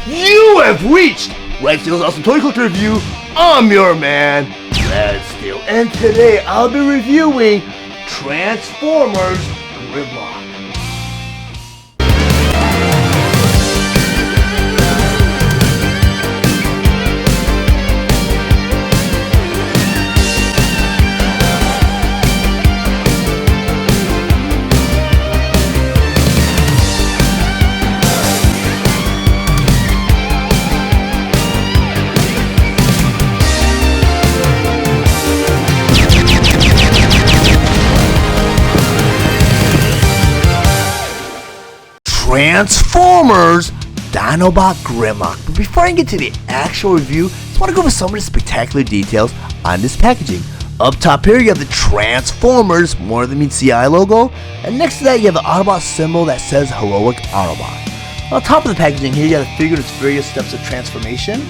You have reached Red Steele's Awesome Toy Collector Review. I'm your man, Red Steele, and today I'll be reviewing Transformers Grimlock. Transformers Dinobot Grimlock. But before I get to the actual review, I just want to go over some of the spectacular details on this packaging. Up top here you have the Transformers More Than Meets the Eye logo, and next to that you have the Autobot symbol that says Heroic Autobot. On top of the packaging here you have the figure with its various steps of transformation.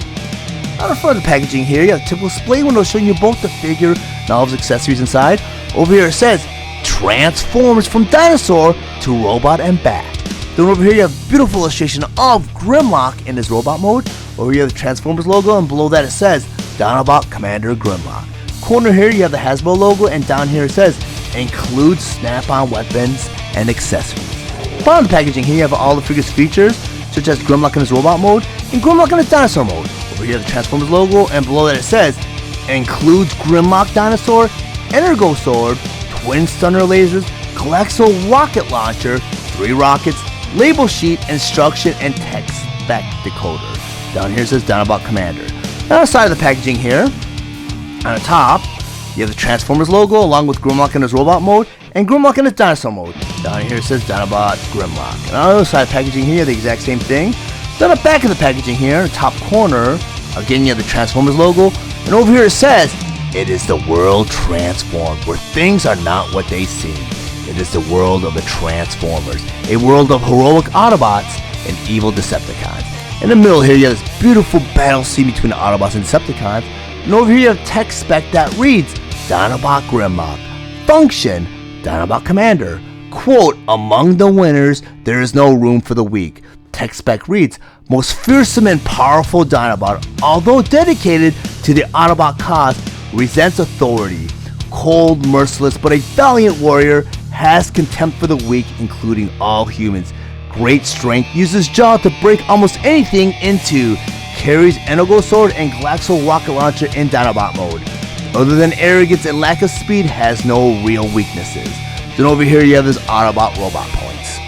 On the front of the packaging here you have a typical display window showing you both the figure and all of its accessories inside. Over here it says Transformers from dinosaur to robot and back. Then over here you have a beautiful illustration of Grimlock in his robot mode. Over here you have the Transformers logo, and below that it says Dinobot Commander Grimlock. Corner here you have the Hasbro logo, and down here it says includes snap-on weapons and accessories. Bottom of the packaging here you have all the figures features, such as Grimlock in his robot mode and Grimlock in his dinosaur mode. Over here you have the Transformers logo, and below that it says includes Grimlock Dinosaur, Energo Sword, Twin Stunner Lasers, Coaxial Rocket Launcher, 3 rockets, label sheet, instruction, and text spec decoder. Down here it says Dinobot Commander. On the side of the packaging here, on the top, you have the Transformers logo along with Grimlock in his robot mode and Grimlock in his dinosaur mode. Down here it says Dinobot Grimlock. And on the other side of the packaging here, you have the exact same thing. Then on the back of the packaging here, in the top corner, again you have the Transformers logo, and over here it says, "It is the world transformed, where things are not what they seem. It is the world of the Transformers, a world of heroic Autobots and evil Decepticons." In the middle here you have this beautiful battle scene between the Autobots and Decepticons, and over here you have text spec that reads Dinobot Grimlock, function Dinobot Commander, quote, "Among the winners there is no room for the weak." Text spec reads, "Most fearsome and powerful Dinobot, although dedicated to the Autobot cause, resents authority, cold, merciless, but a valiant warrior, has contempt for the weak, including all humans. Great strength, uses jaw to break almost anything into, carries Energo Sword and Coaxial Rocket Launcher in Dinobot mode. Other than arrogance and lack of speed, has no real weaknesses." Then over here you have his Autobot robot points.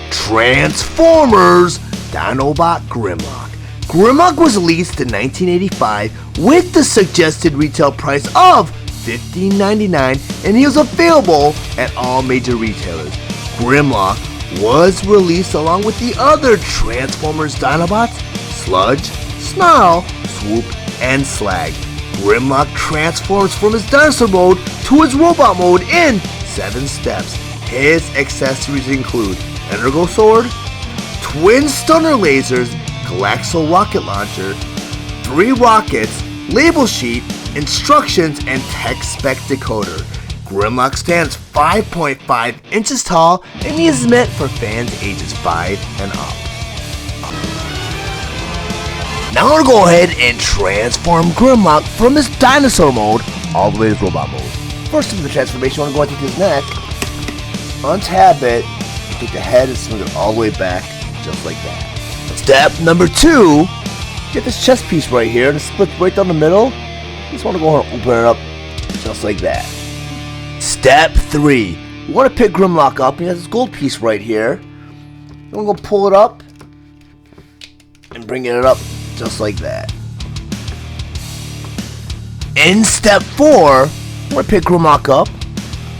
Transformers Dinobot Grimlock. Grimlock was released in 1985 with the suggested retail price of $15.99, and he was available at all major retailers. Grimlock was released along with the other Transformers Dinobots, Sludge, Snarl, Swoop, and Slag. Grimlock transforms from his dinosaur mode to his robot mode in 7 steps. His accessories include Energo Sword, Twin Stunner Lasers, Coaxial Rocket Launcher, 3 rockets, label sheet, instructions, and text spec decoder. Grimlock stands 5.5 inches tall, and he is meant for fans ages 5 and up. Now I'm going to go ahead and transform Grimlock from his dinosaur mode all the way to his robot mode. First of the transformation, I want to go into his neck, untap it, and take the head and smooth it all the way back, just like that. Step number 2, get this chest piece right here, and it splits right down the middle. Just want to go ahead and open it up, just like that. Step 3, you want to pick Grimlock up, and he has this gold piece right here. I'm going to pull it up, and bring it up, just like that. In step 4, you want to pick Grimlock up,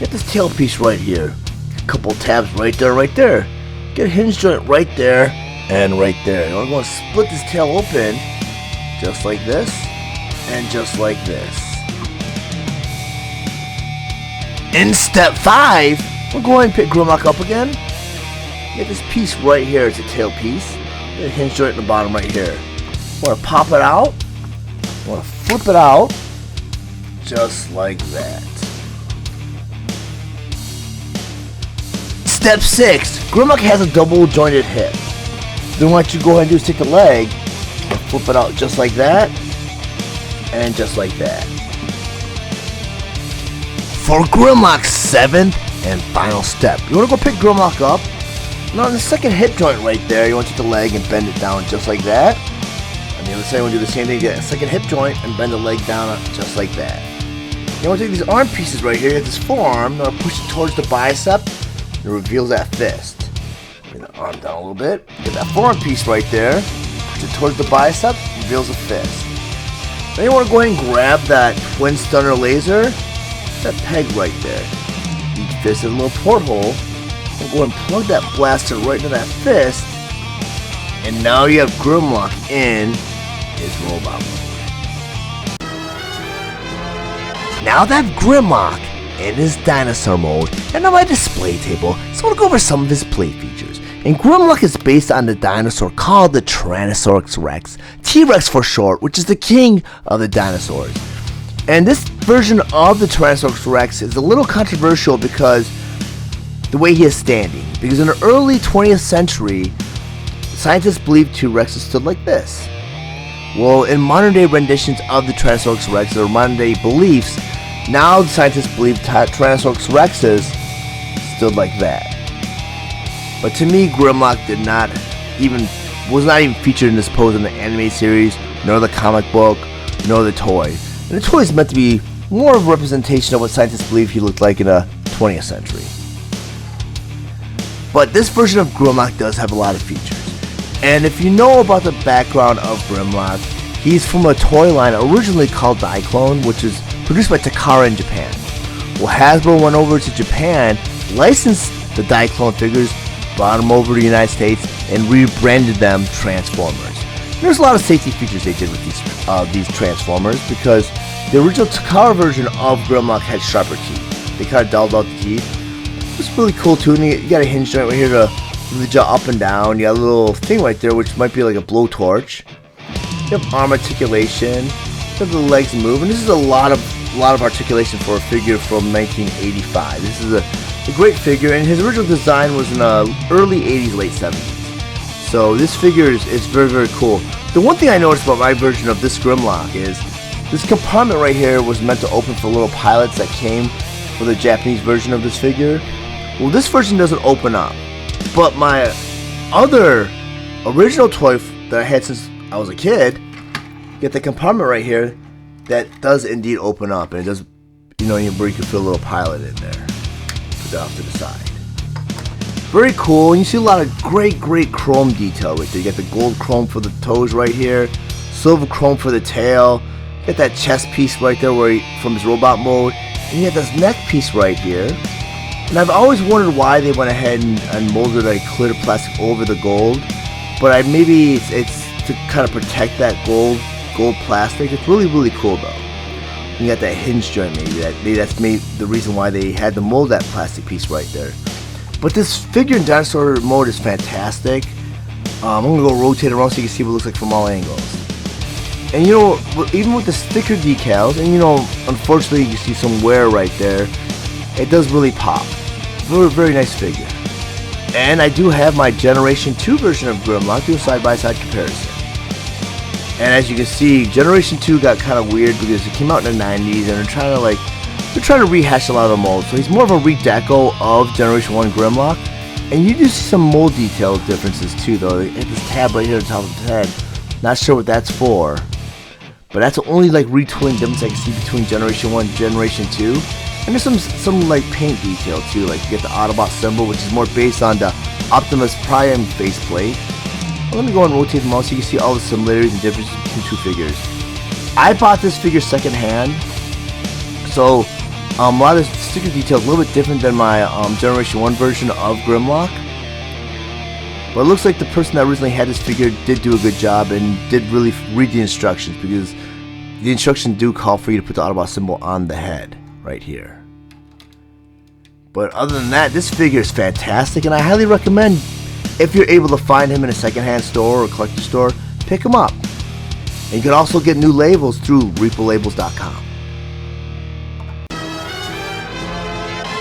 get this tail piece right here. A couple tabs right there. Get a hinge joint right there, and right there. And I'm going to split this tail open, just like this, and just like this. In step 5, we'll go ahead and pick Grimlock up again. Get this piece right here, it's a tail piece. Get a hinge joint in the bottom right here. Want to pop it out, want to flip it out, just like that. Step 6, Grimlock has a double jointed hip. Then what you go ahead and do is take the leg and flip it out just like that, and just like that. For Grimlock's 7th and final step, you want to go pick Grimlock up. Now on the second hip joint right there, you want to take the leg and bend it down just like that. On the other side, you want to do the same thing, get a second hip joint and bend the leg down just like that. You want to take these arm pieces right here, you have this forearm, you want to push it towards the bicep, and it reveals that fist. Bring the arm down a little bit, get that forearm piece right there, push it towards the bicep, reveals a fist. Then you want to go ahead and grab that twin stunner laser, that peg right there. Each fist has a little porthole. And go and plug that blaster right into that fist, and now you have Grimlock in his robot mode. Now that Grimlock in his dinosaur mode and on my display table, so we'll go over some of his play features. And Grimlock is based on the dinosaur called the Tyrannosaurus Rex, T-Rex for short, which is the king of the dinosaurs. And this version of the Tyrannosaurus Rex is a little controversial because the way he is standing, because in the early 20th century, scientists believed T-Rexes stood like this. Well, in modern day renditions of the Tyrannosaurus Rex, or modern day beliefs, now the scientists believe Tyrannosaurus Rexes stood like that. But to me, Grimlock was not even featured in this pose in the anime series, nor the comic book, nor the toy. And the toy is meant to be more of a representation of what scientists believe he looked like in the 20th century. But this version of Grimlock does have a lot of features. And if you know about the background of Grimlock, he's from a toy line originally called Diaclone, which is produced by Takara in Japan. Well, Hasbro went over to Japan, licensed the Diaclone figures, brought them over to the United States, and rebranded them Transformers. And there's a lot of safety features they did with these Transformers, because the original Takara version of Grimlock had sharper teeth. They kind of dulled out the teeth. It's really cool too, and you got a hinge joint right here to move the jaw up and down. You got a little thing right there which might be like a blowtorch. You have arm articulation. You have the legs move, and this is a lot of articulation for a figure from 1985. This is a great figure, and his original design was in the early 80s, late 70s. So this figure is very, very cool. The one thing I noticed about my version of this Grimlock is this compartment right here was meant to open for little pilots that came for the Japanese version of this figure. Well, this version doesn't open up, but my other original toy that I had since I was a kid, get the compartment right here that does indeed open up, and it does, where you can fit a little pilot in there. Put that off to the side. Very cool, and you see a lot of great chrome detail right there. You got the gold chrome for the toes right here, silver chrome for the tail. You got that chest piece right there from his robot mode, and you got this neck piece right here. And I've always wondered why they went ahead and molded a clear plastic over the gold, but maybe it's to kind of protect that gold plastic. It's really cool though. You got that hinge joint, maybe that's the reason why they had to mold that plastic piece right there. But this figure in dinosaur mode is fantastic. I'm gonna go rotate around so you can see what it looks like from all angles. And even with the sticker decals, and unfortunately you see some wear right there, it does really pop. Very nice figure. And I do have my Generation 2 version of Grimlock, do a side-by-side comparison. And as you can see, Generation 2 got kind of weird because it came out in the 90s, and they're trying to rehash a lot of the molds. So he's more of a redeco of Generation 1 Grimlock. And you do see some mold detail differences too, though. They have this tab right here on top of his head. Not sure what that's for. But that's the only retooling difference I can see between Generation 1 and Generation 2. And there's some paint detail too, like you get the Autobot symbol, which is more based on the Optimus Prime faceplate. Well, let me go and rotate them out so you can see all the similarities and differences between two figures. I bought this figure secondhand, so a lot of the sticker detail is a little bit different than my Generation 1 version of Grimlock. But it looks like the person that originally had this figure did do a good job and did really read the instructions, because the instructions do call for you to put the Autobot symbol on the head right here. But other than that, this figure is fantastic, and I highly recommend, if you're able to find him in a secondhand store or collector store, pick him up. And you can also get new labels through repolabels.com.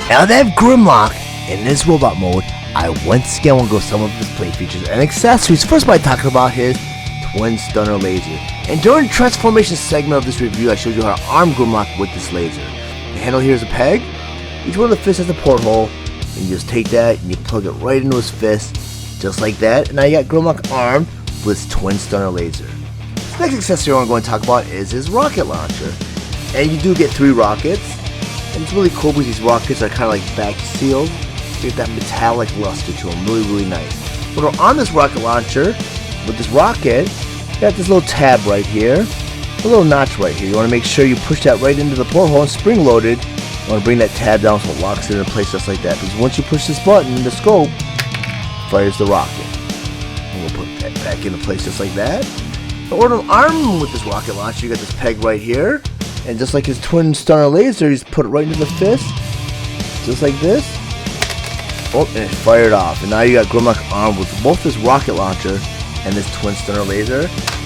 Now that I have Grimlock in this robot mode, I once again want to go some of his plate features and accessories. First by talking about his twin stunner laser. And during the transformation segment of this review, I showed you how to arm Grimlock with this laser. The handle here is a peg. Each one of the fists has a porthole. And you just take that and you plug it right into his fist, just like that. And now you got Grimlock armed with his twin stunner laser. The next accessory I'm going to talk about is his rocket launcher. And you do get 3 rockets. And it's really cool because these rockets are kind of like back sealed. You get that metallic luster to them, really nice. But on this rocket launcher, with this rocket, you got this little tab right here, a little notch right here. You want to make sure you push that right into the porthole and spring loaded. You want to bring that tab down so it locks it into place just like that. Because once you push this button, the scope fires the rocket. And we'll put that back into place just like that. In order to arm him with this rocket launcher, you got this peg right here. And just like his twin stunner laser, he's put it right into the fist, just like this. Oh, and it fired off. And now you got Grimlock armed with both this rocket launcher and this twin stunner laser.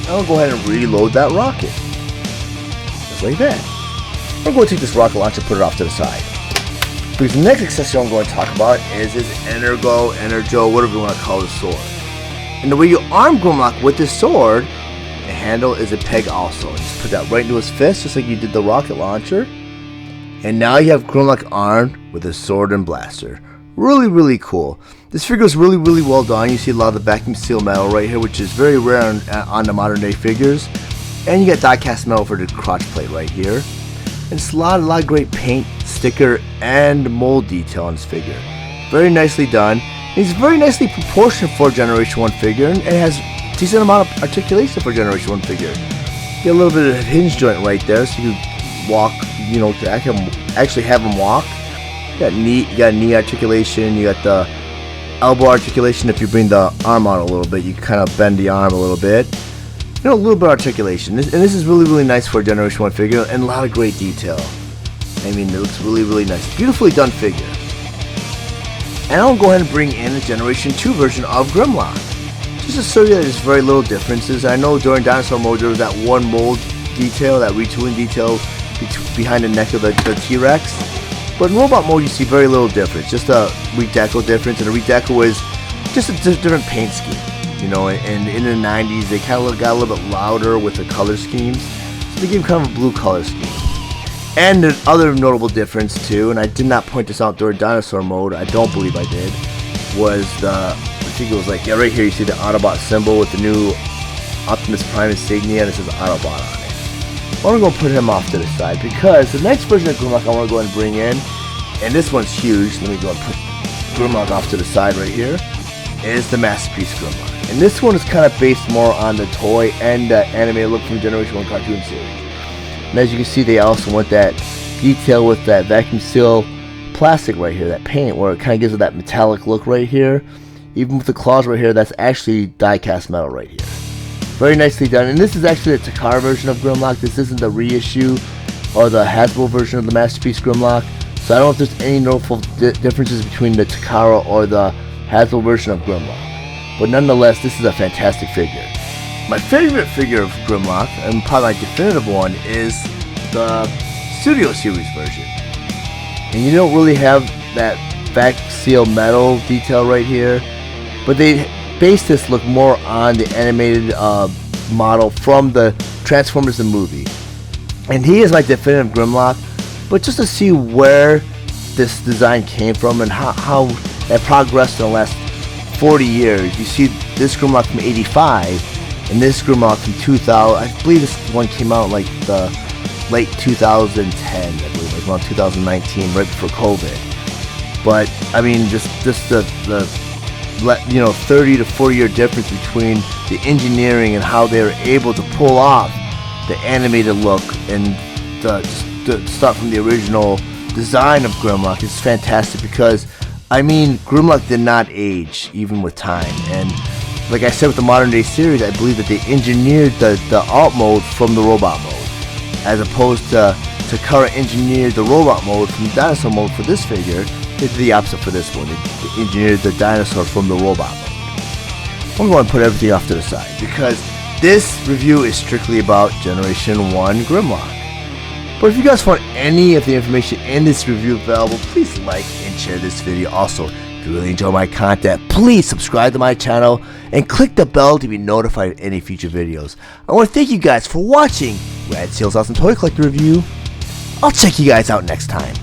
Now we'll go ahead and reload that rocket, just like that. We're going to take this rocket launcher and put it off to the side. Because the next accessory I'm going to talk about is his Energo, whatever you want to call the sword. And the way you arm Grimlock with this sword, the handle is a peg also. And just put that right into his fist, just like you did the rocket launcher. And now you have Grimlock armed with his sword and blaster. Really cool. This figure is really well done. You see a lot of the vacuum seal metal right here, which is very rare on the modern day figures. And you got die cast metal for the crotch plate right here. And it's a lot of great paint, sticker, and mold detail on this figure. Very nicely done. He's very nicely proportioned for a Generation 1 figure, and it has decent amount of articulation for a Generation 1 figure. You get a little bit of hinge joint right there, so you can walk, you know, to actually have him walk. You got knee articulation, you got the elbow articulation. If you bring the arm out a little bit, you kind of bend the arm a little bit. You know, a little bit of articulation. And this is really nice for a Generation 1 figure, and a lot of great detail. I mean, it looks really nice. Beautifully done figure. And I'll go ahead and bring in a Generation 2 version of Grimlock. Just to show you that there's very little differences. I know during Dinosaur Mode there was that one mold detail, that retooling detail behind the neck of the T-Rex. But in Robot Mode you see very little difference. Just a redeco difference, and a redeco is just a different paint scheme. You know, and in the 90s they kind of got a little bit louder with the color schemes. So they gave kind of a blue color scheme. And the other notable difference too, and I did not point this out during Dinosaur Mode, I don't believe I did, was I think it was like, yeah, right here you see the Autobot symbol with the new Optimus Prime insignia, and it says Autobot on it. I'm going to put him off to the side because the next version of Grimlock I want to go ahead and bring in, and this one's huge, let me go and put Grimlock off to the side right here, is the Masterpiece Grimlock. And this one is kind of based more on the toy and the animated look from Generation 1 cartoon series. And as you can see, they also went that detail with that vacuum seal plastic right here, that paint, where it kind of gives it that metallic look right here. Even with the claws right here, that's actually die cast metal right here. Very nicely done. And this is actually the Takara version of Grimlock. This isn't the reissue or the Hasbro version of the Masterpiece Grimlock. So I don't know if there's any notable differences between the Takara or the Hasbro version of Grimlock. But nonetheless, this is a fantastic figure. My favorite figure of Grimlock, and probably my definitive one, is the Studio Series version. And you don't really have that back seal metal detail right here, but they based this look more on the animated model from the Transformers the movie. And he is my definitive Grimlock, but just to see where this design came from and how that progressed in the last 40 years. You see this Grimlock from 85 and this Grimlock from 2000. I believe this one came out like the late 2010, I believe, like around 2019, right before COVID. But I mean, just the 30 to 40 year difference between the engineering and how they were able to pull off the animated look and to start from the original design of Grimlock is fantastic, because I mean, Grimlock did not age even with time. And like I said with the modern day series, I believe that they engineered the alt mode from the robot mode, as opposed to Takara engineered the robot mode from the dinosaur mode for this figure. They did the opposite for this one. They engineered the dinosaur from the robot mode. I'm going to put everything off to the side because this review is strictly about Generation 1 Grimlock. But if you guys found any of the information in this review available, please like and share this video. Also, If you really enjoy my content, please subscribe to my channel and click the bell to be notified of any future videos. I want to thank you guys for watching Steele's Awesome Toy Collector Review. I'll check you guys out next time.